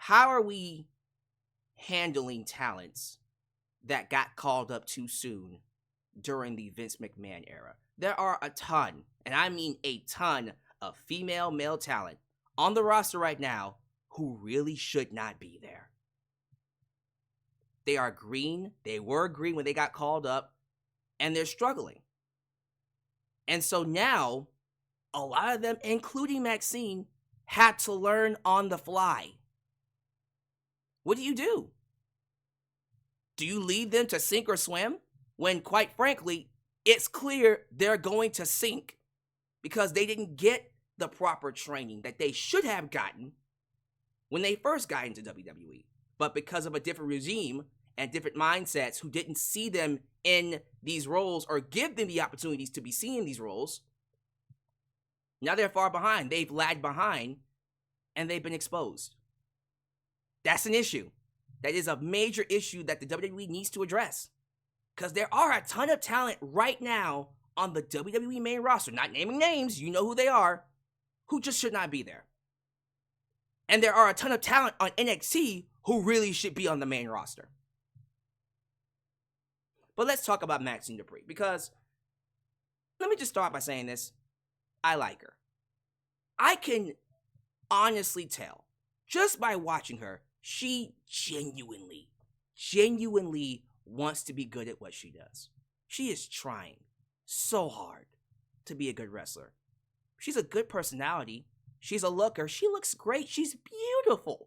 how are we handling talents that got called up too soon during the Vince McMahon era? There are a ton, and I mean a ton, of female male talent on the roster right now who really should not be there. They are green. They were green when they got called up, and they're struggling. And so now, a lot of them, including Maxine, had to learn on the fly. What do? Do you leave them to sink or swim? When, quite frankly, it's clear they're going to sink because they didn't get the proper training that they should have gotten when they first got into WWE. But because of a different regime and different mindsets who didn't see them in these roles or give them the opportunities to be seen in these roles, now they're far behind. They've lagged behind and they've been exposed. That's an issue. That is a major issue that the WWE needs to address. Because there are a ton of talent right now on the WWE main roster, not naming names, you know who they are, who just should not be there. And there are a ton of talent on NXT who really should be on the main roster. But let's talk about Maxine Dupri, because let me just start by saying this. I like her. I can honestly tell, just by watching her, she genuinely wants to be good at what she does. She is trying so hard to be a good wrestler. She's a good personality. She's a looker. She looks great. She's beautiful.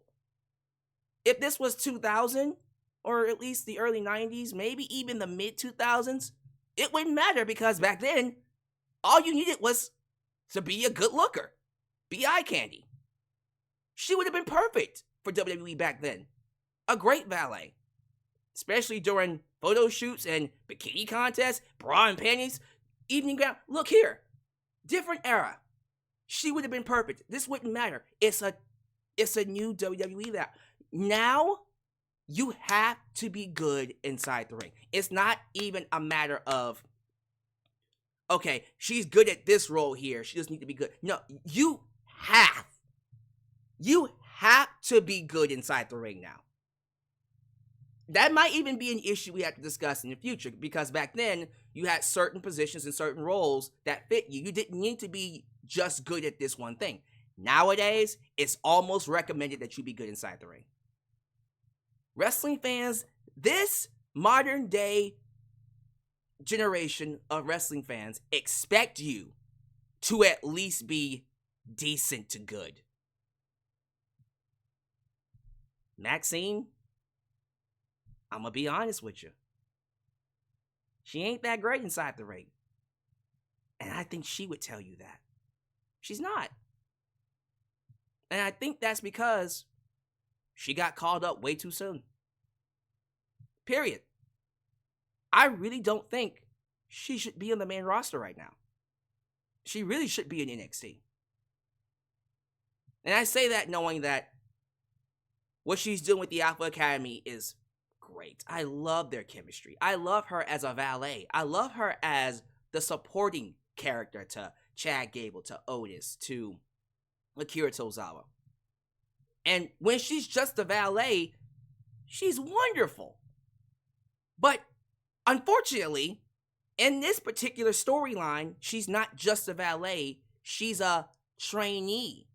If this was 2000, or at least the early 90s, maybe even the mid 2000s, it wouldn't matter because back then, all you needed was to be a good looker. Be eye candy. She would have been perfect for WWE back then. A great valet. Especially during photo shoots and bikini contests, bra and panties, evening gown. Look here. Different era. She would have been perfect. This wouldn't matter. It's a new WWE that now you have to be good inside the ring. It's not even a matter of, okay, she's good at this role here. She doesn't need to be good. No, you have to be good inside the ring now. That might even be an issue we have to discuss in the future, because back then you had certain positions and certain roles that fit you. You didn't need to be just good at this one thing. Nowadays, it's almost recommended that you be good inside the ring. Wrestling fans, this modern day generation of wrestling fans expect you to at least be decent to good. Maxine, I'm gonna be honest with you. She ain't that great inside the ring. And I think she would tell you that. She's not. And I think that's because she got called up way too soon. Period. I really don't think she should be on the main roster right now. She really should be in NXT. And I say that knowing that what she's doing with the Alpha Academy is great. I love their chemistry. I love her as a valet. I love her as the supporting character to Chad Gable, to Otis, to Akira Tozawa. And when she's just a valet, she's wonderful. But unfortunately, in this particular storyline, she's not just a valet, she's a trainee.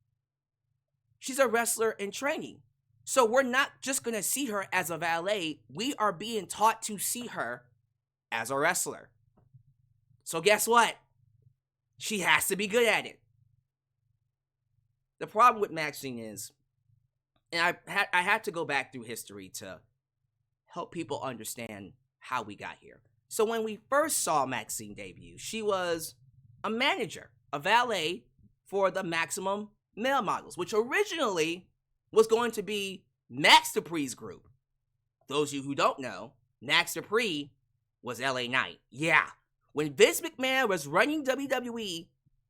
She's a wrestler in training. So we're not just going to see her as a valet. We are being taught to see her as a wrestler. So guess what? She has to be good at it. The problem with Maxine is, and I had to go back through history to help people understand how we got here. So when we first saw Maxine debut, she was a manager, a valet for the Maximum Male Models, which originally was going to be Max Dupri's group. Those of you who don't know, Max Dupri was LA Knight. Yeah, when Vince McMahon was running WWE,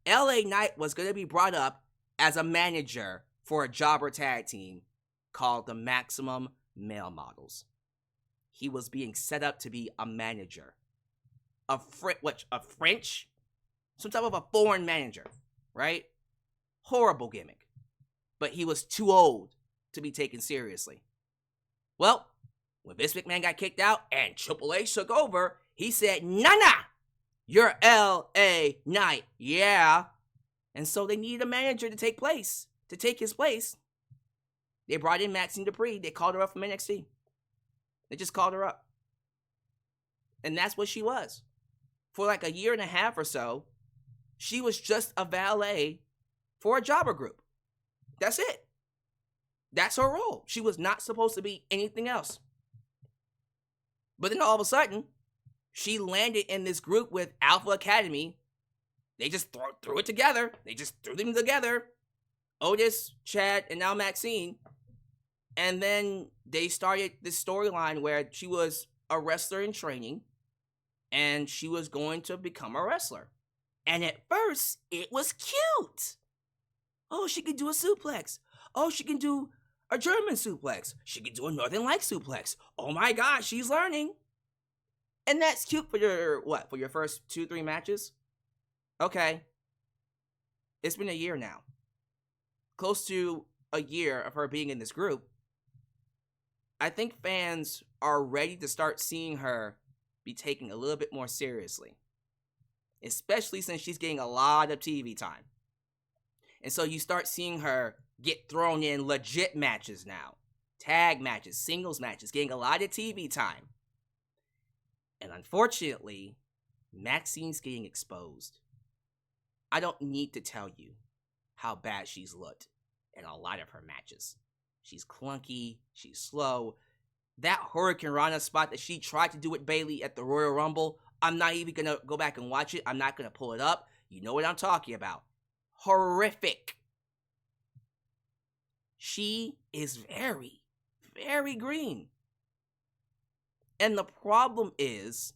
LA Knight was going to be brought up as a manager for a jobber tag team called the Maximum Male Models. He was being set up to be a manager. A French? Some type of a foreign manager, right? Horrible gimmick. But he was too old to be taken seriously. Well, when Vince McMahon got kicked out and Triple H took over, he said, nah, you're L.A. Knight, yeah. And so they needed a manager to take his place. They brought in Maxine Dupri. They called her up from NXT. They just called her up. And that's what she was. For like a year and a half or so, she was just a valet for a jobber group. That's it. That's her role. She was not supposed to be anything else. But then all of a sudden, she landed in this group with Alpha Academy. They just threw it together. They just threw them together. Otis, Chad, and now Maxine. And then they started this storyline where she was a wrestler in training. And she was going to become a wrestler. And at first, it was cute. Oh, she could do a suplex. Oh, she can do a German suplex. She can do a Northern Light suplex. Oh my God, she's learning. And that's cute for your first 2-3 matches? Okay. It's been a year now. Close to a year of her being in this group. I think fans are ready to start seeing her be taken a little bit more seriously. Especially since she's getting a lot of TV time. And so you start seeing her get thrown in legit matches now. Tag matches, singles matches, getting a lot of TV time. And unfortunately, Maxine's getting exposed. I don't need to tell you how bad she's looked in a lot of her matches. She's clunky, she's slow. That Hurricane Rana spot that she tried to do with Bayley at the Royal Rumble, I'm not even going to go back and watch it. I'm not going to pull it up. You know what I'm talking about. Horrific. She is very, very green. And the problem is,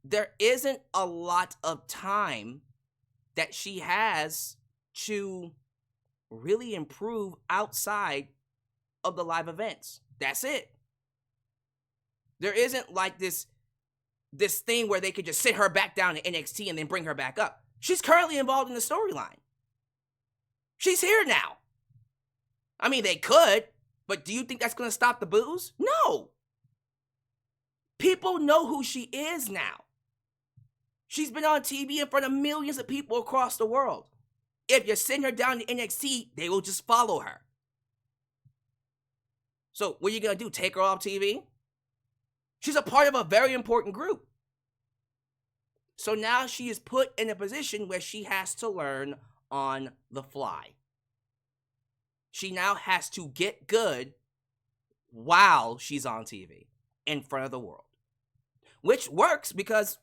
there isn't a lot of time that she has to really improve outside of the live events. That's it. There isn't like this thing where they could just sit her back down to NXT and then bring her back up. She's currently involved in the storyline. She's here now. I mean, they could, but do you think that's going to stop the boos? No. People know who she is now. She's been on TV in front of millions of people across the world. If you send her down to NXT, they will just follow her. So what are you going to do, take her off TV? She's a part of a very important group. So now she is put in a position where she has to learn on the fly. She now has to get good while she's on TV in front of the world. Which works because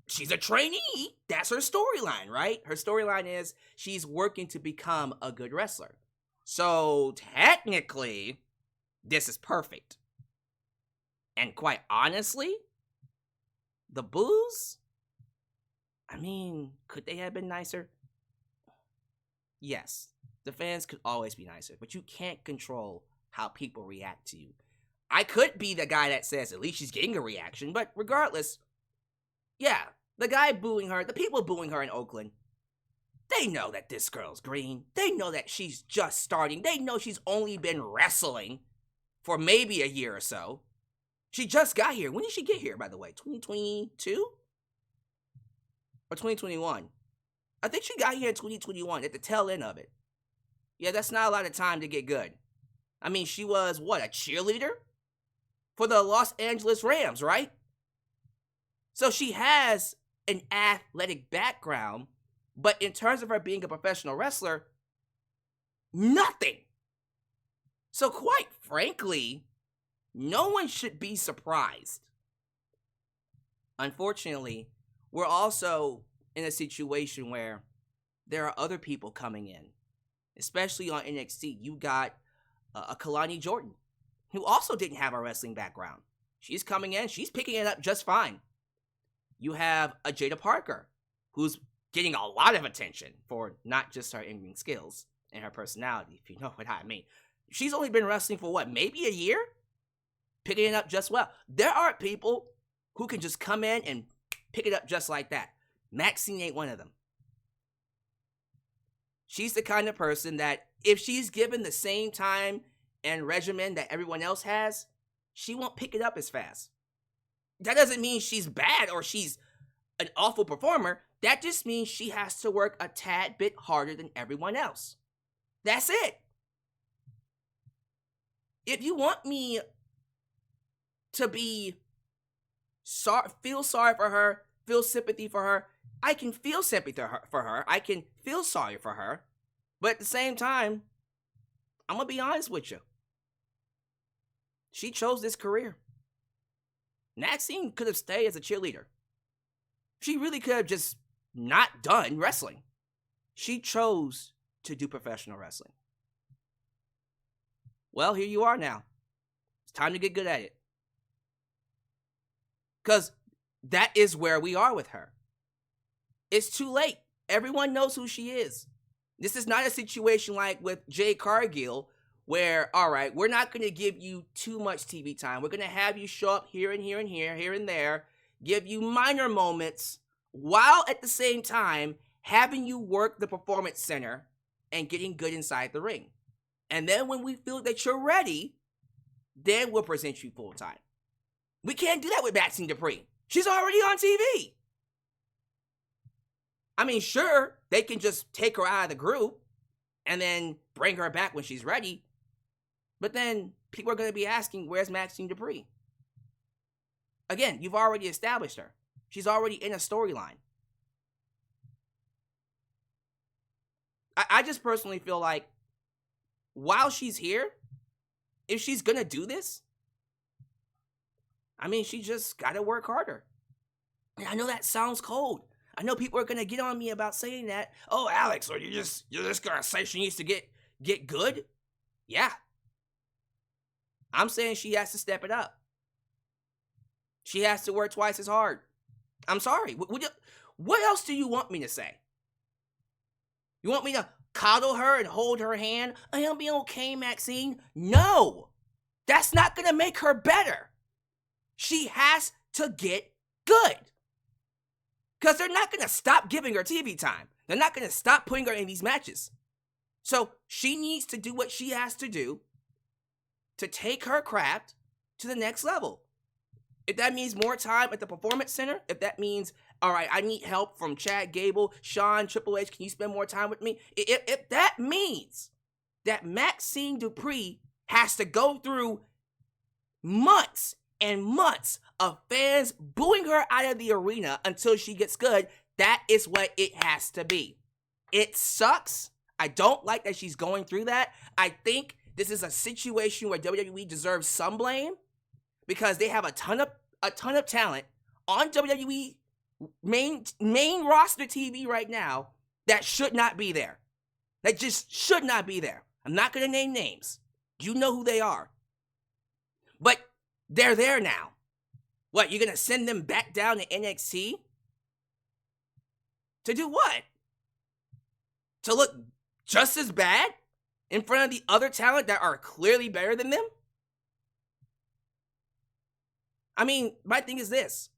she's a trainee. That's her storyline, right? Her storyline is she's working to become a good wrestler. So technically, this is perfect. And quite honestly, the boos, I mean, could they have been nicer? Yes, the fans could always be nicer, but you can't control how people react to you. I could be the guy that says at least she's getting a reaction, but regardless, yeah, the guy booing her, the people booing her in Oakland, they know that this girl's green. They know that she's just starting. They know she's only been wrestling for maybe a year or so. She just got here. When did she get here, by the way? 2022? Or 2021? I think she got here in 2021, at the tail end of it. Yeah, that's not a lot of time to get good. I mean, she was, what, a cheerleader? For the Los Angeles Rams, right? So she has an athletic background, but in terms of her being a professional wrestler, nothing. So quite frankly, no one should be surprised. Unfortunately, we're also in a situation where there are other people coming in, especially on NXT. You got a Kalani Jordan, who also didn't have a wrestling background. She's coming in. She's picking it up just fine. You have a Jada Parker, who's getting a lot of attention for not just her in-ring skills and her personality, if you know what I mean. She's only been wrestling for what, maybe a year? Picking it up just well. There are people who can just come in and pick it up just like that. Maxine ain't one of them. She's the kind of person that if she's given the same time and regimen that everyone else has, she won't pick it up as fast. That doesn't mean she's bad or she's an awful performer. That just means she has to work a tad bit harder than everyone else. That's it. If you want me to feel sorry for her, feel sympathy for her, I can feel sympathy for her. I can feel sorry for her. But at the same time, I'm going to be honest with you. She chose this career. Maxine could have stayed as a cheerleader. She really could have just not done wrestling. She chose to do professional wrestling. Well, here you are now. It's time to get good at it. Because that is where we are with her. It's too late. Everyone knows who she is. This is not a situation like with Jade Cargill where, all right, we're not going to give you too much TV time. We're going to have you show up here and here and here, here and there, give you minor moments, while at the same time having you work the performance center and getting good inside the ring. And then when we feel that you're ready, then we'll present you full time. We can't do that with Maxine Dupri. She's already on TV. I mean, sure, they can just take her out of the group and then bring her back when she's ready. But then people are going to be asking, where's Maxine Dupri? Again, you've already established her. She's already in a storyline. I just personally feel like while she's here, if she's going to do this, I mean, she just got to work harder. And I know that sounds cold. I know people are going to get on me about saying that. Oh, Alyx, or you're just going to say she needs to get good? Yeah. I'm saying she has to step it up. She has to work twice as hard. I'm sorry. What else do you want me to say? You want me to coddle her and hold her hand? I'll be okay, Maxine. No. That's not going to make her better. She has to get good. Because they're not going to stop giving her TV time. They're not going to stop putting her in these matches. So she needs to do what she has to do to take her craft to the next level. If that means more time at the Performance Center, if that means, all right, I need help from Chad Gable, Sean, Triple H, can you spend more time with me? If that means that Maxine Dupri has to go through months and months of fans booing her out of the arena until she gets good, that is what it has to be. It sucks. I don't like that she's going through that. I think this is a situation where WWE deserves some blame because they have a ton of talent on WWE main roster TV right now that should not be there. That just should not be there. I'm not going to name names. You know who they are. But they're there now. What, you're going to send them back down to NXT? To do what? To look just as bad in front of the other talent that are clearly better than them? I mean, my thing is this.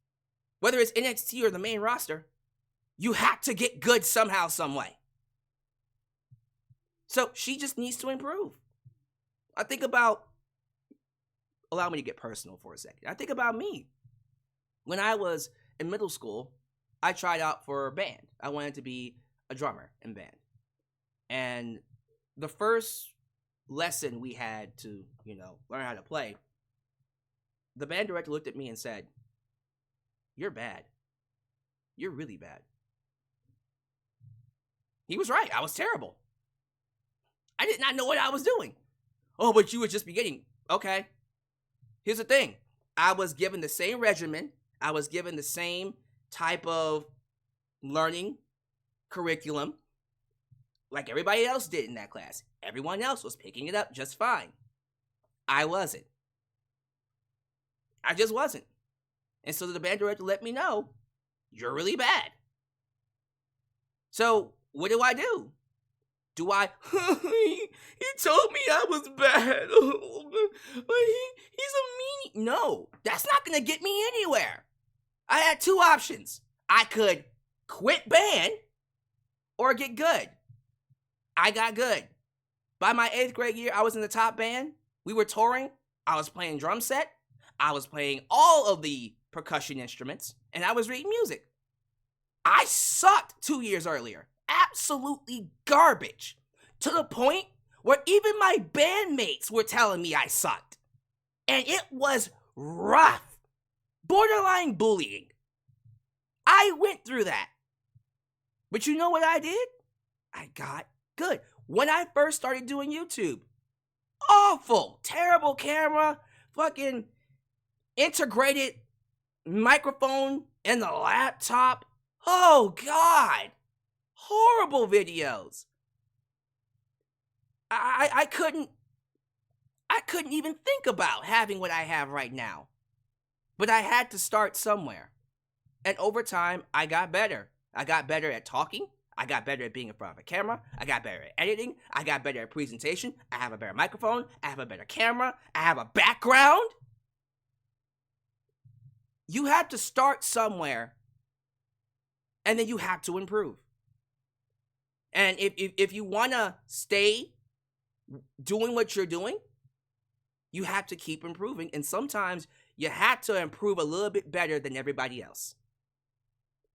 Whether it's NXT or the main roster, you have to get good somehow, some way. So she just needs to improve. I think about, allow me to get personal for a second. I think about me. When I was in middle school, I tried out for a band. I wanted to be a drummer in band. And the first lesson we had to, learn how to play, the band director looked at me and said, "You're bad. You're really bad." He was right. I was terrible. I did not know what I was doing. Oh, but you were just beginning. Okay. Here's the thing. I was given the same regimen. I was given the same type of learning curriculum like everybody else did in that class. Everyone else was picking it up just fine. I wasn't. I just wasn't. And so the band director let me know, you're really bad. So what do? Do I, he told me I was bad. But he's a meanie. No, that's not going to get me anywhere. I had two options. I could quit band or get good. I got good. By my 8th grade year, I was in the top band. We were touring. I was playing drum set. I was playing all of the percussion instruments, and I was reading music. I sucked 2 years earlier. Absolutely garbage. To the point where even my bandmates were telling me I sucked. And it was rough. Borderline bullying. I went through that. But you know what I did? I got good. When I first started doing YouTube, awful, terrible camera, fucking integrated microphone in the laptop. Oh God, horrible videos. I couldn't even think about having what I have right now. But I had to start somewhere. And over time, I got better. I got better at talking. I got better at being in front of a camera. I got better at editing. I got better at presentation. I have a better microphone. I have a better camera. I have a background. You have to start somewhere, and then you have to improve. And if you want to stay doing what you're doing, you have to keep improving. And sometimes you have to improve a little bit better than everybody else.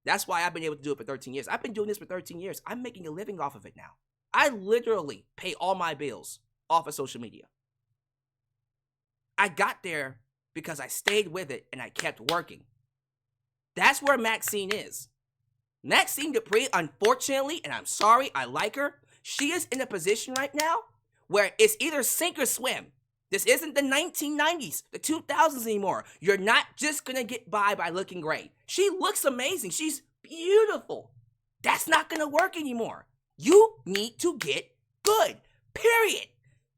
That's why I've been able to do it for 13 years. I've been doing this for 13 years. I'm making a living off of it now. I literally pay all my bills off of social media. I got there because I stayed with it and I kept working. That's where Maxine is. Maxine Dupri, unfortunately, and I'm sorry, I like her, she is in a position right now where it's either sink or swim. This isn't the 1990s, the 2000s anymore. You're not just gonna get by looking great. She looks amazing. She's beautiful. That's not gonna work anymore. You need to get good. Period.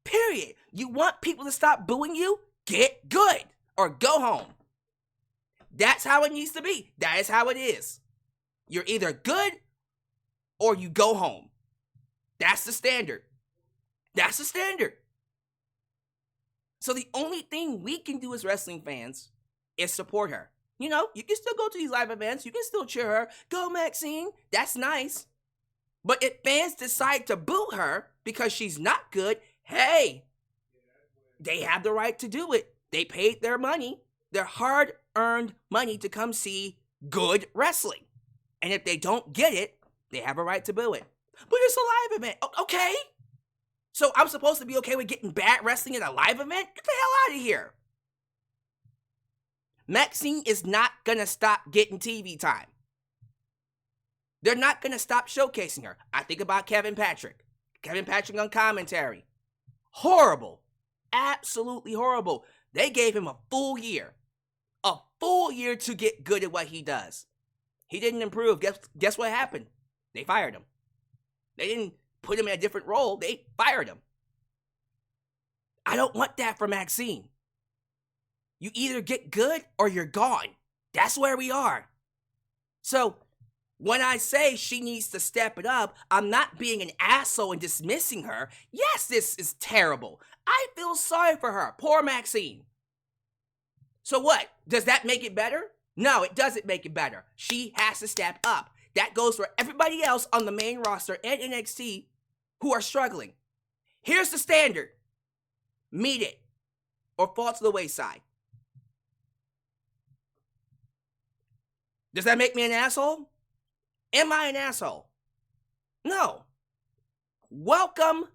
Period. You want people to stop booing you? Get good or go home. That's how it needs to be. That is how it is. You're either good or you go home. That's the standard. That's the standard. So the only thing we can do as wrestling fans is support her. You know, you can still go to these live events. You can still cheer her. Go, Maxine. That's nice. But if fans decide to boo her because she's not good, hey, they have the right to do it. They paid their money, their hard-earned money to come see good wrestling. And if they don't get it, they have a right to boo it. But it's a live event. Okay. So I'm supposed to be okay with getting bad wrestling at a live event? Get the hell out of here. Maxine is not going to stop getting TV time. They're not going to stop showcasing her. I think about Kevin Patrick. Kevin Patrick on commentary. Horrible. Absolutely horrible. They gave him a full year. A full year to get good at what he does. He didn't improve. Guess what happened? They fired him. They didn't put him in a different role. They fired him. I don't want that for Maxine. You either get good or you're gone. That's where we are. So when I say she needs to step it up, I'm not being an asshole and dismissing her. Yes, this is terrible. I feel sorry for her. Poor Maxine. So what? Does that make it better? No, it doesn't make it better. She has to step up. That goes for everybody else on the main roster and NXT who are struggling. Here's the standard. Meet it or fall to the wayside. Does that make me an asshole? Am I an asshole? No. Welcome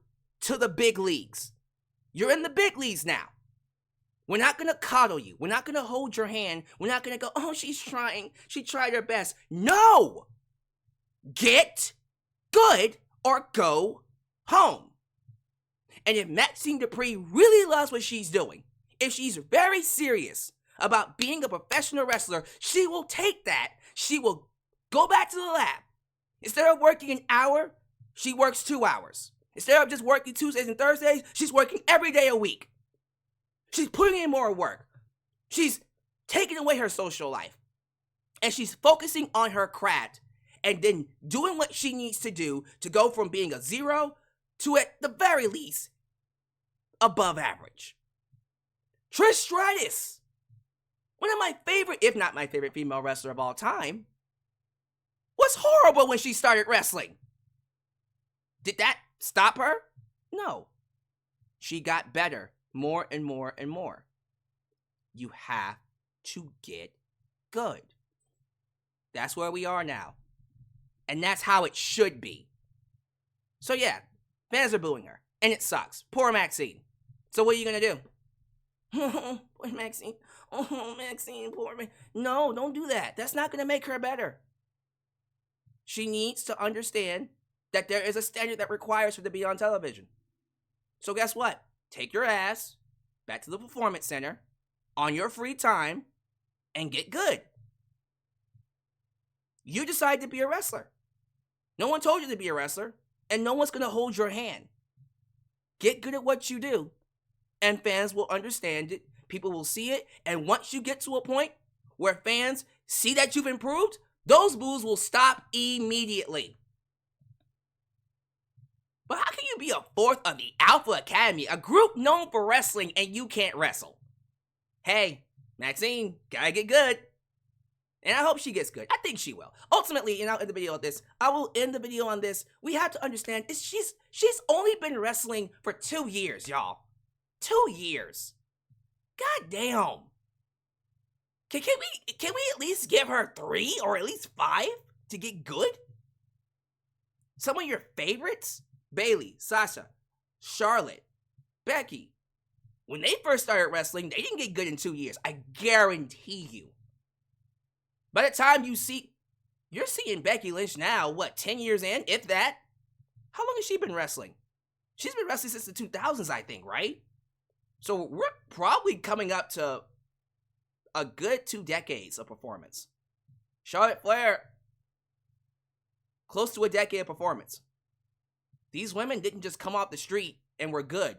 to the big leagues. You're in the big leagues now. We're not going to coddle you. We're not going to hold your hand. We're not going to go, oh, she's trying. She tried her best. No. Get good or go home. And if Maxine Dupri really loves what she's doing, if she's very serious about being a professional wrestler, she will take that. She will go back to the lab. Instead of working an hour, she works 2 hours. Instead of just working Tuesdays and Thursdays, she's working every day a week. She's putting in more work. She's taking away her social life. And she's focusing on her craft and then doing what she needs to do to go from being a 0 to, at the very least, above average. Trish Stratus, one of my favorite, if not my favorite female wrestler of all time, was horrible when she started wrestling. Did that stop her? No. She got better more and more and more. You have to get good. That's where we are now. And that's how it should be. So yeah, fans are booing her. And it sucks. Poor Maxine. So what are you going to do? Poor Maxine. Oh, Maxine, poor me. No, don't do that. That's not going to make her better. She needs to understand that there is a standard that requires her to be on television. So guess what? Take your ass back to the Performance Center on your free time and get good. You decide to be a wrestler. No one told you to be a wrestler, and no one's going to hold your hand. Get good at what you do, and fans will understand it. People will see it, and once you get to a point where fans see that you've improved, those boos will stop immediately. But how can you be a fourth of the Alpha Academy, a group known for wrestling, and you can't wrestle? Hey, Maxine, gotta get good. And I hope she gets good. I think she will. Ultimately, and I'll end the video on this. I will end the video on this. We have to understand she's only been wrestling for 2 years, y'all. 2 years. God damn. Can we at least give her 3 or at least 5 to get good? Some of your favorites? Bayley, Sasha, Charlotte, Becky. When they first started wrestling, they didn't get good in 2 years. I guarantee you. By the time you're seeing Becky Lynch now, what, 10 years in, if that? How long has she been wrestling? She's been wrestling since the 2000s, I think, right? So we're probably coming up to a good 2 decades of performance. Charlotte Flair, close to a decade of performance. These women didn't just come off the street and were good.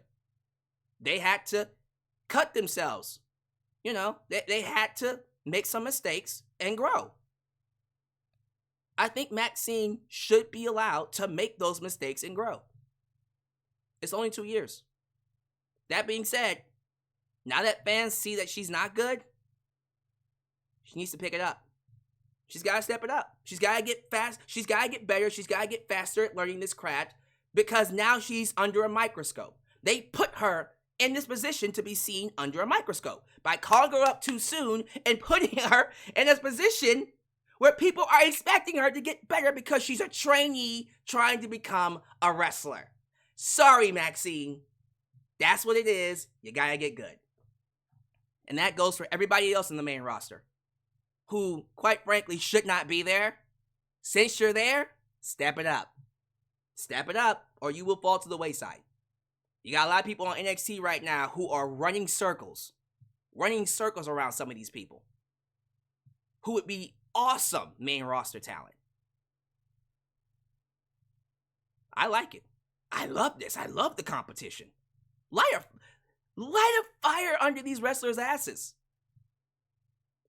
They had to cut themselves. You know, they had to make some mistakes and grow. I think Maxine should be allowed to make those mistakes and grow. It's only 2 years. That being said, now that fans see that she's not good, she needs to pick it up. She's got to step it up. She's got to get fast. She's got to get better. She's got to get faster at learning this craft because now she's under a microscope. They put her in this position to be seen under a microscope by calling her up too soon and putting her in this position where people are expecting her to get better because she's a trainee trying to become a wrestler. Sorry, Maxine. That's what it is. You gotta get good. And that goes for everybody else in the main roster who, quite frankly, should not be there. Since you're there, step it up. Step it up or you will fall to the wayside. You got a lot of people on NXT right now who are running circles around some of these people who would be awesome main roster talent. I like it. I love this. I love the competition. Light a fire under these wrestlers' asses.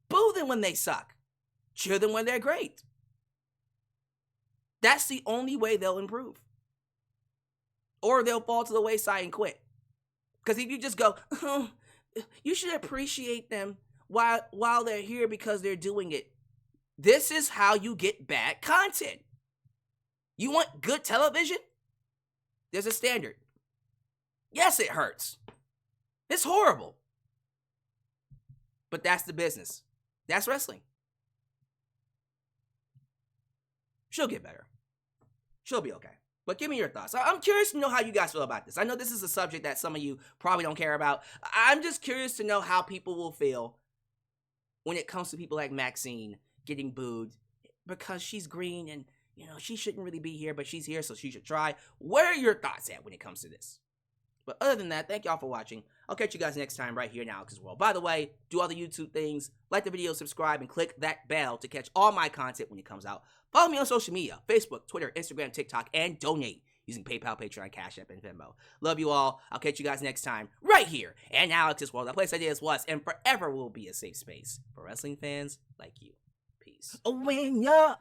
Boo them when they suck. Cheer them when they're great. That's the only way they'll improve. Or they'll fall to the wayside and quit. Because if you just go, oh, you should appreciate them while they're here because they're doing it. This is how you get bad content. You want good television? There's a standard. Yes, it hurts. It's horrible. But that's the business. That's wrestling. She'll get better. She'll be okay. But give me your thoughts. I'm curious to know how you guys feel about this. I know this is a subject that some of you probably don't care about. I'm just curious to know how people will feel when it comes to people like Maxine getting booed because she's green and, you know, she shouldn't really be here, but she's here, so she should try. Where are your thoughts at when it comes to this? But other than that, thank y'all for watching. I'll catch you guys next time right here in Alyx's World. By the way, do all the YouTube things. Like the video, subscribe, and click that bell to catch all my content when it comes out. Follow me on social media, Facebook, Twitter, Instagram, TikTok, and donate using PayPal, Patreon, Cashapp, and Venmo. Love you all. I'll catch you guys next time right here in Alyx's World. A place ideas was and forever will be a safe space for wrestling fans like you. Peace. When you're